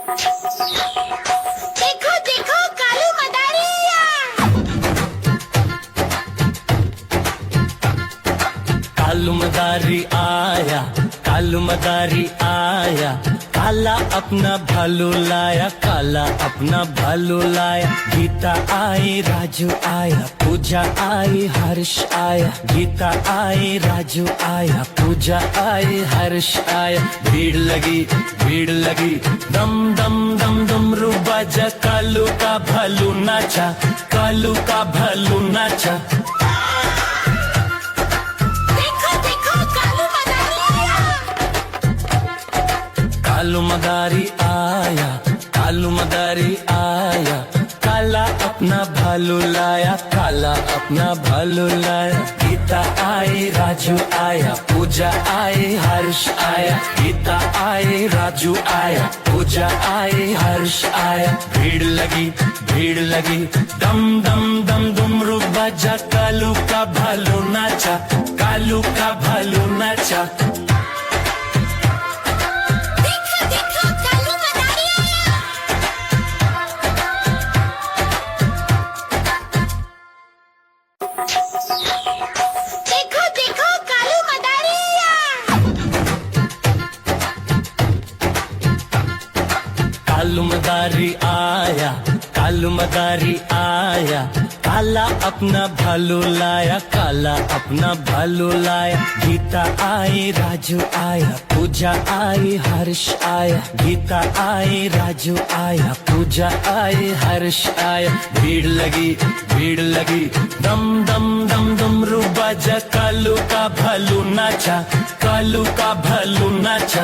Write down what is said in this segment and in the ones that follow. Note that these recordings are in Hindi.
देखो देखो कालू मदारिया। कालू मदारी आया, कालू मदारी आया, काला अपना भालू लाया, काला अपना भालू लाया। गीता आई, राजू आया, पूजा आई, हर्ष आया। गीता आई, राजू आया, पूजा आई, हर्ष आया। भीड़ लगी, भीड़ लगी, दम दम दम डमरू बाजा। कालू का भालू नाचा, कालू का भालू नाचा। कालू मदारी आया, कालू मदारी आया, काला अपना भालू लाया, काला अपना भालू लाया। गीता आई, राजू आया, पूजा आई, हर्ष आया। गीता आई, राजू आया, पूजा आई, हर्ष आया। भीड़ लगी, भीड़ लगी, दम दम दम डमरू बाजा। कालू का भालू नाचा, कालू का भालू नाचा। देखो देखो कालू मदारिया। कालू मदारी आया, कालू मदारी आया, काला अपना भालू लाया, काला अपना भालू लाया। गीता आई, राजू आया, पूजा आई, हर्ष आया। गीता आई, राजू आया, पूजा आई, हर्ष आया। भीड़ लगी, भीड़ लगी, दम दम दम डमरू बाजा। कालू का भालू नाचा, कालू का भालू नाचा।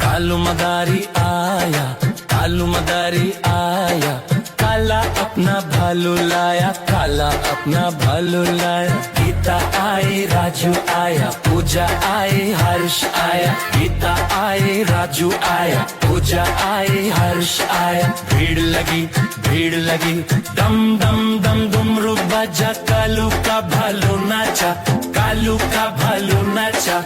कालू मदारी आया, कालू मदारी आया, काला अपना भालू लाया, काला अपना भालू लाया। गीता आई, राजू आया, पूजा आई, हर्ष आया। गीता आई, राजू आया, पूजा आई, हर्ष आया। भीड़ लगी, भीड़ लगी, दम दम दम डमरू बाजा। कालू का भालू नाचा, कालू का भालू नाचा।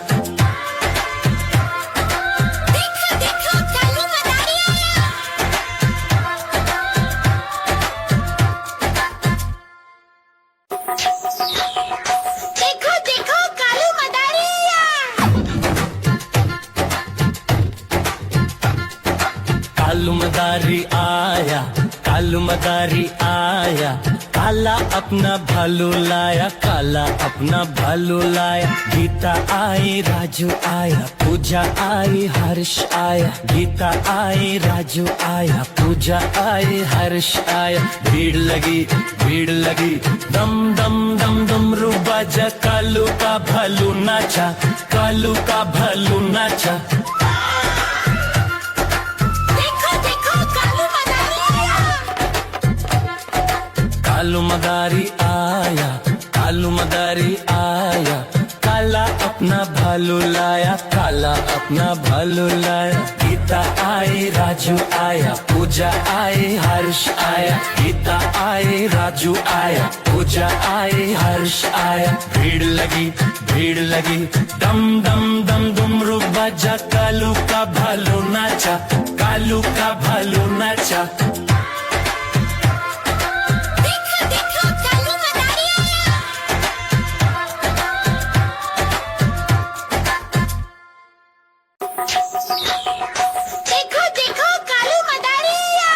देखो देखो कालू मदारिया। कालू मदारी आया, कालू मदारी आया, काला अपना भालू लाया, काला अपना भालू लाया। गीता आई, राजू आया, पूजा आई, हर्ष आया। गीता आई, राजू आया, पूजा आई, हर्ष आया। भीड़ लगी, भीड़ लगी, दम दम दम डमरू बाजा। कालू का भालू नाचा, कालू का भालू नाचा। कालू मदारी आया, कालू मदारी आया, काला अपना भालू लाया, काला अपना भालू लाया। गीता आई, राजू आया, पूजा आई, हर्ष आया। गीता आई, राजू आया, पूजा आई, हर्ष आया। भीड़ लगी, भीड़ लगी, दम दम दम डमरू बाजा। कालू का भालू नाचा, कालू का भालू नाचा। देखो देखो कालू मदारिया।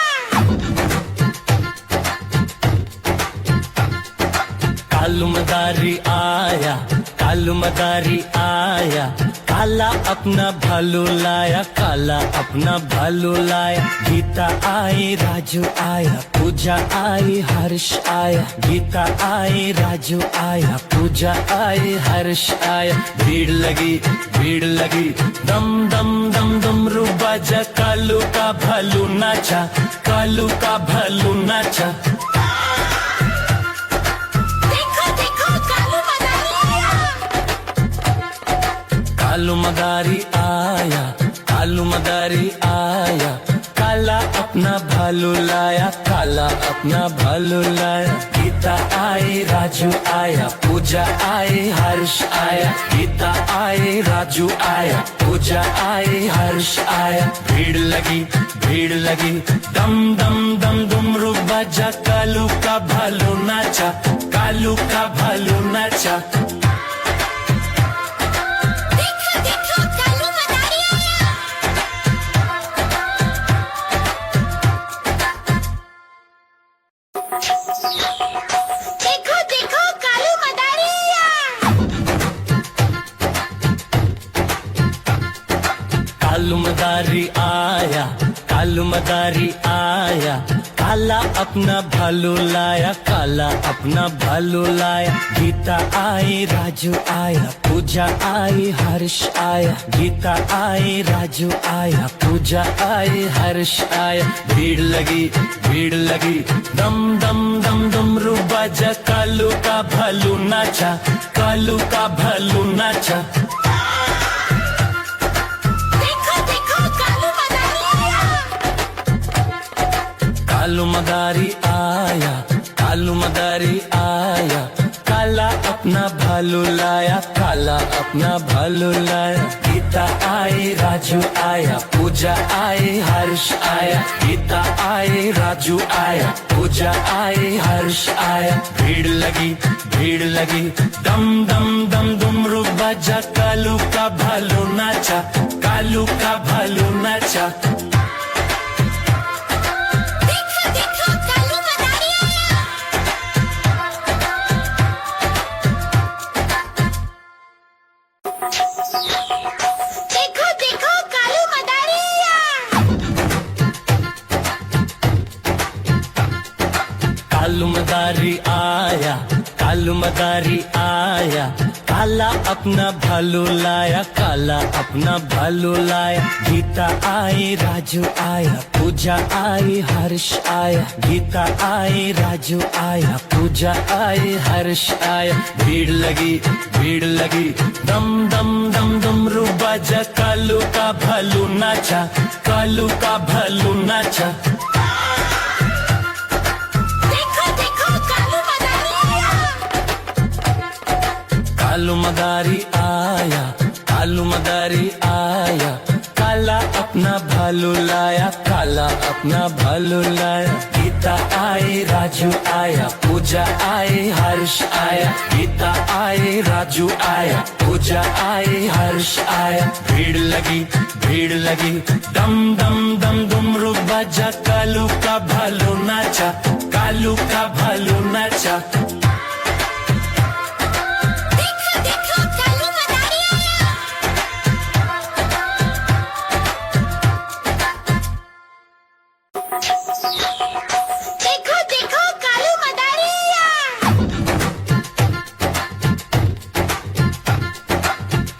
कालू मदारी आया, कालू मदारी आया, काला अपना भालू लाया, काला अपना भालू लाया। गीता आई, राजू आया, पूजा आई, हर्ष आया। गीता आई, राजू आया, पूजा आई, हर्ष आया। भीड़ लगी, भीड़ लगी, दम दम दम डमरू बाजा। कालू का भालू नाचा, कालू का भालू नाचा। कालू मदारी आया, कालू मदारी आया, काला काला अपना भालू लाया, काला अपना भालू लाया। गीता आई, राजू आया, पूजा आई, हर्ष आया। गीता आई, राजू आया, पूजा आई, हर्ष आया। भीड़ लगी, दम दम दम डुमरू बजा, कालू का भालू नाचा, कालू का भालू नाचा। देखो देखो कालू मदारी आया। देखो देखो कालू मदारी आया। कालू मदारी आया, कालू मदारी आया। काला अपना भालू लाया, काला अपना भालू लाया। गीता आई, राजू आया, पूजा आई, हर्ष आया। गीता आई, राजू आया, पूजा आई, हर्ष आया। भीड़ लगी, दम दम दम डुमरू बजा, कालू का भालू नाचा, कालू का भालू नाचा। देखो देखो कालू मदारी आया। कालू मदारी आया, कालू मदारी आया। काला अपना भालू लाया, काला अपना भालू लाया। गीता आई, राजू आया, पूजा आई, हर्ष आया। गीता आई, राजू आया, पूजा आई, हर्ष आया। भीड़ लगी, दम दम दम डुमरू बजा, कालू का भालू नाचा, कालू का भालू नाचा। देखो देखो कालू मदारी आया। देखो देखो कालू मदारी आया। कालू मदारी आया, कालू मदारी आया। काला अपना भालू लाया, काला अपना भालू लाया। गीता आई, राजू आया, पूजा आई, हर्ष आया। गीता आई, राजू आया, पूजा आई, हर्ष आया। भीड़ लगी, दम दम दम डुमरू बजा, कालू का भालू नाचा, कालू का भालू नाचा। देखो देखो कालू मदारी आया। कालू मदारी आया, कालू मदारी आया। काला अपना भालू लाया, काला अपना भालू लाया। गीता आई, राजू आया, पूजा आई, हर्ष आया। गीता आई, राजू आया, पूजा आई, हर्ष आया। भीड़ लगी, दम दम दम डुमरू बजा, कालू का भालू नाचा, कालू का भालू नाचा। देखो देखो कालू मदारी आया। देखो देखो कालू मदारी आया।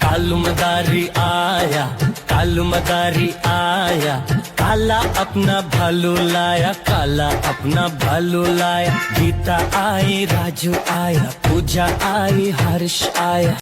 कालू मदारी आया, कालू मदारी आया। काला अपना भालू लाया, काला अपना भालू लाया। गीता आई, राजू आया, पूजा आई, हर्ष आया।